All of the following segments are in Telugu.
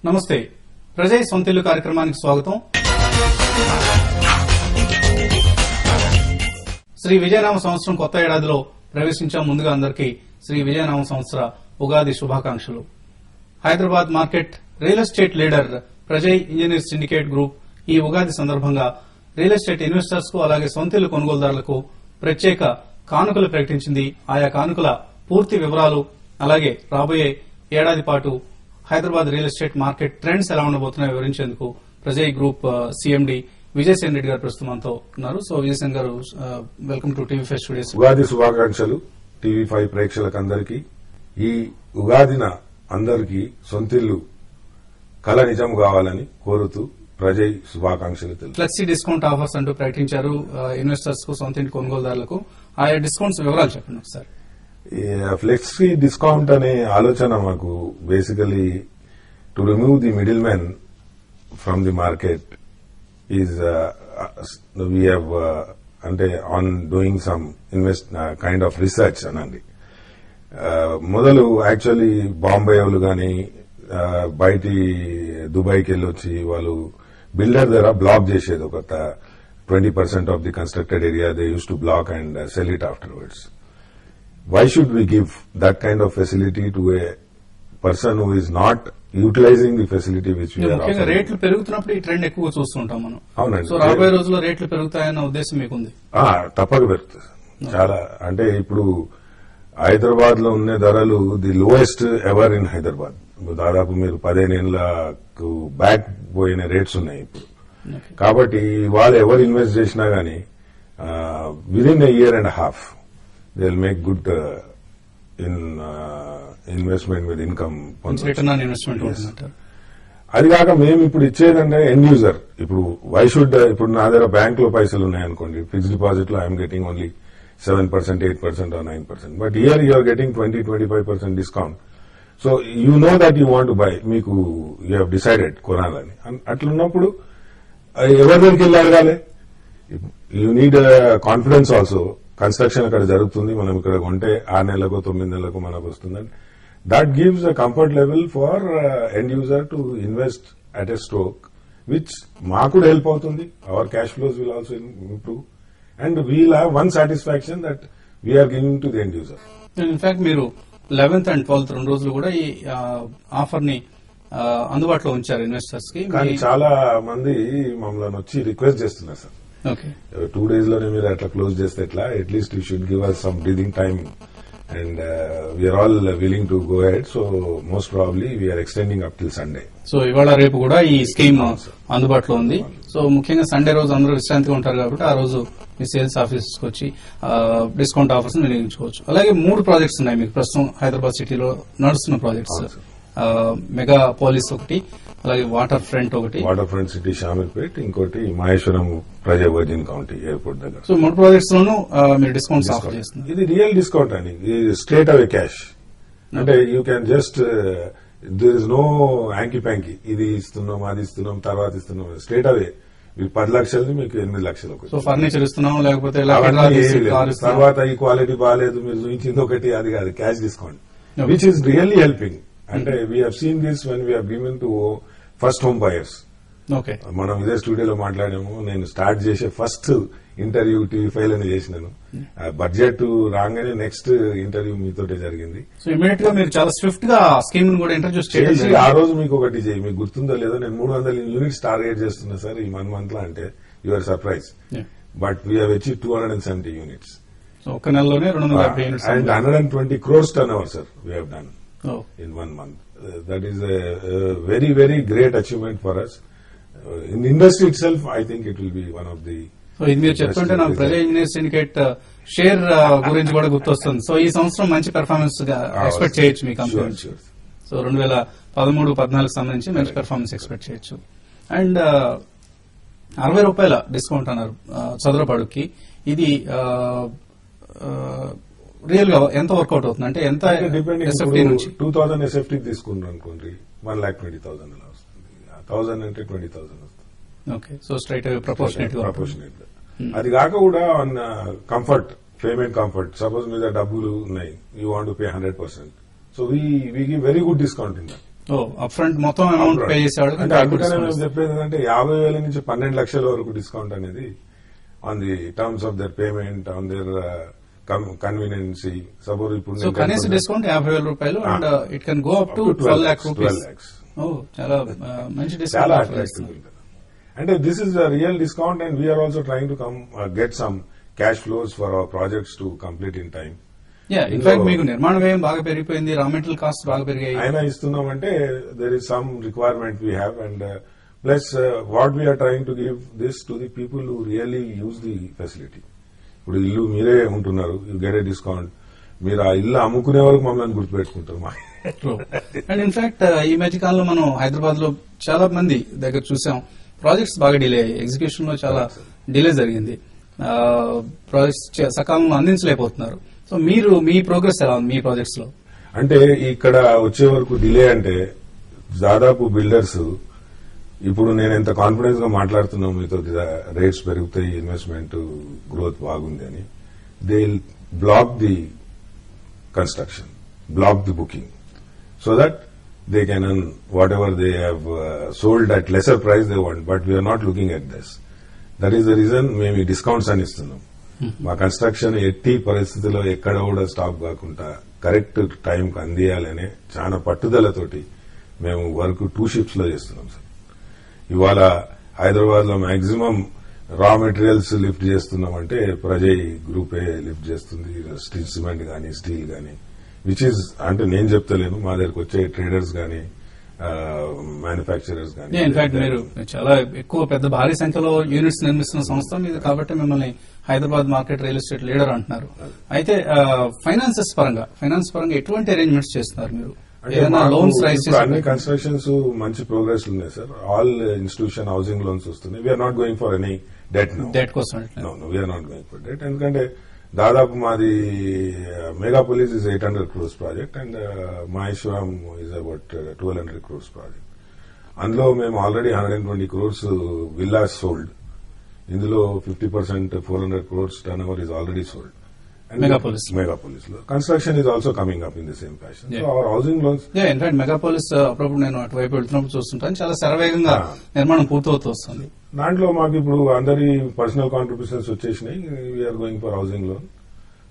నమస్తే. ప్రజై సొంతిల్లు కార్యక్రమానికి స్వాగతం. శ్రీ విజయనామ సంవత్సరం కొత్త ఏడాదిలో ప్రవేశించాం. ముందుగా అందరికీ శ్రీ విజయనామ సంవత్సర ఉగాది శుభాకాంక్షలు. Hyderabad market real estate leader Prajay engineers syndicate group ఈ ఉగాది సందర్భంగా రియల్ ఎస్టేట్ ఇన్వెస్టర్స్ కు అలాగే సొంతిల్లు కొనుగోలుదారులకు ప్రత్యేక కానుకలు ప్రకటించింది. ఆయా కానుకల పూర్తి వివరాలు అలాగే రాబోయే ఏడాది పాటు Hyderabad real estate market trends ఎలా ఉండబోతున్నాయో వివరించేందుకు ప్రజై గ్రూప్ సిఎండి విజయసేన్ రెడ్డి గారు ప్రస్తుతం మనతో ఉన్నారు. సో విజయసేన్ గారు, welcome to TV 5 studios. Ugadi శుభాకాంక్షలు టీవీ 5 ప్రేక్షకులందరికీ. ఈ ఉగాదిన అందరికీ సొంతిల్లు కళ నిజం కావాలని కోరుతూ ప్రజై శుభాకాంక్షలు తెలుసు. ఫ్లెక్సీ డిస్కౌంట్ ఆఫర్స్ అంటూ ప్రకటించారు ఇన్వెస్టర్స్ కు, సొంతింటి కొనుగోలుదారులకు. ఆయా డిస్కౌంట్స్ వివరాలు చెప్పండి ఒకసారి. ఫ్లెక్సీ డిస్కౌంట్ అనే ఆలోచన మాకు basically to remove the middle man from the market is we have అంటే on doing some kind of research అనండి. మొదలు యాక్చువల్లీ బాంబే వాళ్ళు కానీ బయటి దుబాయ్కి వెళ్ళొచ్చి వాళ్ళు బిల్డర్ దగ్గర బ్లాక్ చేసేది. ఒక 20% off the constructed area they use to block and sell it afterwards. Why should we give that kind of facility to a person who is not utilizing the facility which we are offering? రేట్లు పెరుగుతున్నప్పుడు ఈ ట్రెండ్ ఎక్కువ చూస్తుంటాం మనం. అవునండి. సో రాబోయే రోజుల్లో రేట్లు పెరుగుతాయన్న ఉద్దేశం మీకుంది? తప్పక పెరుగుతుంది. చాలా అంటే ఇప్పుడు హైదరాబాద్ లో ఉన్న ధరలు the lowest ever in Hyderabad. దాదాపు మీరు 15 ఏళ్లకు బ్యాక్ పోయిన రేట్స్ ఉన్నాయి ఇప్పుడు. కాబట్టి వాళ్ళు ఎవరు ఇన్వెస్ట్ చేసినా గానీ within a year and half they'll make good investment with income. Return on investment. అది కాక మేము ఇప్పుడు ఇచ్చేదంటే ఎండ్ యూజర్. ఇప్పుడు వై షుడ్ ఇప్పుడు నా దగ్గర బ్యాంక్ లో పైసలు ఉన్నాయనుకోండి, ఫిక్స్డ్ డిపాజిట్ లో I'm getting only 7%, 8% or 9%. But here you're getting 20-25% discount. So you know that you want buy, మీకు యూ హ్యావ్ డిసైడెడ్ కొనాలని. అట్లున్నప్పుడు ఎవరి దగ్గరికి వెళ్ళి అడగాలి? You need confidence also. Construction అక్కడ జరుగుతుంది, మనం ఇక్కడ కొంటే 6 నెలలకు 9 నెలలకు మనకు వస్తుందని. That gives a comfort level for end user to invest at a stroke, which మాకు కూడా హెల్ప్ అవుతుంది. Our cash flows will also improve and we'll have one satisfaction that we're giving to the end user. In fact మీరు 11th and 12th 2 రోజులు కూడా ఈ ఆఫర్ ని అందుబాటులో ఉంచారు ఇన్వెస్టర్స్ కి. కానీ చాలా మంది మమ్మల్ని వచ్చి రిక్వెస్ట్ చేస్తున్నారు సార్, 2 days లోనే మీరు అట్లా క్లోజ్ చేస్తే ఎట్లా, at least you should give us some breathing time and we're all willing to go ahead. So most probably we're extending up till Sunday. So ఇవాళ రేపు కూడా ఈ స్కీమ్ అందుబాటులో ఉంది. సో ముఖ్యంగా సండే రోజు అందరూ విశ్రాంతిగా ఉంటారు కాబట్టి ఆ రోజు మీ సేల్స్ ఆఫీసెస్ కి వచ్చి డిస్కౌంట్ ఆఫర్స్ వినియోగించుకోవచ్చు. అలాగే 3 ప్రాజెక్ట్స్ ఉన్నాయి మీకు ప్రస్తుతం హైదరాబాద్ సిటీలో నడుస్తున్న ప్రాజెక్ట్స్. మెగా పోలీస్ ఒకటి, అలాగే వాటర్ ఫ్రంట్ ఒకటి, వాటర్ ఫ్రంట్ సిటీ షామీర్పేట్, ఇంకోటి Maheshwaram Prajay virgin county airport దగ్గర. సో 3 ప్రాజెక్ట్స్ లోనూ మీరు డిస్కౌంట్స్ ఆఫర్ చేస్తున్నారు. ఇది రియల్ డిస్కౌంట్ అండి, స్ట్రేట్ అవే క్యాష్. అంటే you can just there is no hanky panky, ఇది ఇస్తున్నాం అది ఇస్తున్నాం తర్వాత ఇస్తున్నాం. స్ట్రేట్ అవే మీరు 10 లక్షలది మీకు 8 లక్షలు. సో ఫర్నిచర్ ఇస్తున్నాం, లేకపోతే తర్వాత ఈ క్వాలిటీ బాగాలేదు మీరు చూపించింది ఒకటి, అది కాదు, cash discount which is really helping. అంటే we have seen this when we have given to first home buyers. మనం ఇదే స్టూడియోలో మాట్లాడాము. నేను స్టార్ట్ చేసే ఫస్ట్ ఇంటర్వ్యూ టీవీ 5 లోనే చేసినాను. బడ్జెట్ రాగానే నెక్స్ట్ ఇంటర్వ్యూ మీతోటే జరిగింది. సో ఇమీడియట్ గా మీరు చాలా స్విఫ్ట్ గా స్కీమ్ కూడా ఇంట్రడ్యూస్ చేసి ఆ రోజు మీకు ఒకటి చేయి, మీకు గుర్తుందో లేదో, నేను 300 యూనిట్స్ టార్గెట్ చేస్తున్నా సార్ ఈ 1 month లో. అంటే your surprise, but we have achieved 270 units. So ఒక నెలలోనే 250 units and 120 crores turnover sir we have done in 1 month. That is a very very great achievement for us. In the industry itself I think it will be one of the. So ఇది మీరు చెప్తుంటే నాకు ప్రజా ఇంజనీర్ సిండికేట్ షేర్ గురించి కూడా గుర్తొస్తుంది. సో ఈ సంవత్సరం మంచి పెర్ఫార్మెన్స్ ఎక్స్పెక్ట్ చేయొచ్చు మీ కంపెనీ నుంచి. సో 2013-14 సంబంధించి మంచి పెర్ఫార్మెన్స్ ఎక్స్పెక్ట్ చేయొచ్చు. అండ్ 60 రూపాయల డిస్కౌంట్ అన్నారు చదరపు అడుగుకి. ఇది రియల్ గా ఎంత వర్కౌట్ అవుతుంది అంటే ఎంత ఎస్ఎఫ్టీ నుంచి? 2000 ఎస్ఎఫ్టీ తీసుకున్నాను అనుకోండి, 1,20,000 అలా వస్తుంది. 1000 అంటే 20,000 వస్తుంది. ఓకే, సో స్ట్రైట్ ప్రపోర్షనేట్ గా. అది కాక కూడా on comfort, payment comfort. Suppose మీద డబ్బులు ఉన్నాయి, you want to pay 100%. So we give very good discount in that. Up front మొత్తం అమౌంట్ పే చేసేవాడు. అంటే అందుకనే మేము చెప్పేది ఏంటంటే 50,000 నుంచి 12 లక్షల వరకు డిస్కౌంట్ అనేది on the terms of their payment, on their convenience. Suppose ఇప్పుడు కనీస డిస్కౌంట్ 50,000 రూపాయలు and it can go up to 12 lakh rupees. చాలా మంచి చాలా డిస్కౌంట్. అట్రాక్టివ్. అంటే this is a real discount and we are also trying to get some cash flows for our projects to complete in time. In fact మీకు నిర్మాణ వ్యయం బాగా పెరిగిపోయింది, రా మెటీరియల్ కాస్ట్ బాగా పెరిగాయి. అయినా ఇస్తున్నామంటే there is some requirement we have and plus what we are trying to give this to the people who really use the facility. ఇప్పుడు ఇల్లు మీరే ఉంటున్నారు, యూ గెట్ ఏ డిస్కౌంట్. మీరు ఆ ఇల్లు అమ్ముకునే వరకు మమ్మల్ని గుర్తుపెట్టుకుంటారు. అండ్ ఇన్ఫాక్ట్ ఈ మధ్య కాలంలో మనం హైదరాబాద్ లో చాలా మంది దగ్గర చూసాం, ప్రాజెక్ట్స్ బాగా డిలే అయ్యాయి, ఎగ్జిక్యూషన్ లో చాలా డిలే జరిగింది, ప్రాజెక్ట్స్ సకాలంలో అందించలేకపోతున్నారు. సో మీరు మీ ప్రోగ్రెస్ ఎలా ఉంది మీ ప్రాజెక్ట్స్ లో? అంటే ఇక్కడ వచ్చే వరకు డిలే అంటే దాదాపు బిల్డర్స్ ఇప్పుడు నేను ఎంత కాన్ఫిడెన్స్ గా మాట్లాడుతున్నాం మీతో, రేట్స్ పెరుగుతాయి, ఇన్వెస్ట్మెంట్ గ్రోత్ బాగుంది అని, they block the construction, block the booking, so that they can earn whatever they have sold at lesser price they want, but we are not looking at this. That is the reason మేము డిస్కౌంట్స్ అని ఇస్తున్నాం. మా కన్స్ట్రక్షన్ ఎట్టి పరిస్థితుల్లో ఎక్కడ కూడా స్టాప్ కాకుండా కరెక్ట్ టైంకి అందియాలనే చాలా పట్టుదలతోటి మేము వర్క్ 2 shifts లో చేస్తున్నాం సార్. ఇవాళ హైదరాబాద్ లో మాక్సిమం రా మెటీరియల్స్ లిఫ్ట్ చేస్తున్నామంటే ప్రజయ్ గ్రూపే లిఫ్ట్ చేస్తుంది, సిమెంట్ గానీ స్టీల్ గానీ, విచ్ ఈజ్ అంటే నేను చెప్తలేను, మా దగ్గరకు వచ్చే ట్రేడర్స్ గానీ మ్యానుఫ్యాక్చరర్స్ గానీ. ఇన్ఫాక్ట్ మీరు చాలా ఎక్కువ పెద్ద భారీ సంఖ్యలో యూనిట్స్ నిర్మిస్తున్న సంస్థ మీద కాబట్టి మిమ్మల్ని Hyderabad market real estate leader అంటున్నారు. అయితే ఫైనాన్స్ పరంగా ఎటువంటి అరేంజ్మెంట్స్ చేస్తున్నారు మీరు? ఏదైనా లోన్స్ రైజ్ చేసి? అన్ని కన్స్ట్రక్షన్స్ మంచి ప్రోగ్రెస్ ఉన్నాయి sir. All institution housing loans వస్తున్నాయి. We are not going for any debt కోసం. We are not going for debt. ఎందుకంటే దాదాపు మాది Megapolis is 800 crores project and Maheshwaram is about 1200 crores project. అందులో మేము ఆల్రెడీ 120 crores విల్లాస్ సోల్డ్. ఇందులో 50% 400 crores turn over is already sold. Megapolis లో construction is also coming up in the same fashion. So our housing loans in fact Megapolis అప్పుడప్పుడు నేను అటువైపు వెళ్తున్నప్పుడు చూస్తుంటాను, చాలా శరవేగంగా నిర్మాణం పూర్తవుతూ వస్తుంది. దాంట్లో మాకు ఇప్పుడు అందరి పర్సనల్ కాంట్రిబ్యూషన్స్ వచ్చేసినాయి. We're going for housing loan.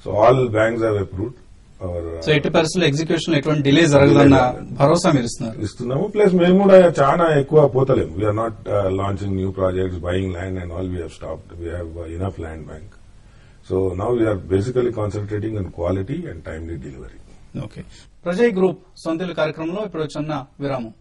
So all banks have approved our. సో ఎట్టి పరిస్థితుల్లో ఎగ్జిక్యూషన్ ఎటువంటి డిలే జరగదన్న భరోసా మీరు ఇస్తున్నాము. ప్లస్ మేము కూడా చాలా ఎక్కువ పోతలేము. We are not launching new projects, buying land and all. We have stopped. We have enough land bank. So now we are basically concentrating on quality and timely delivery. Okay. Prajay group సొంతిల్లు కార్యక్రమంలో ఇప్పుడు చిన్న విరామం.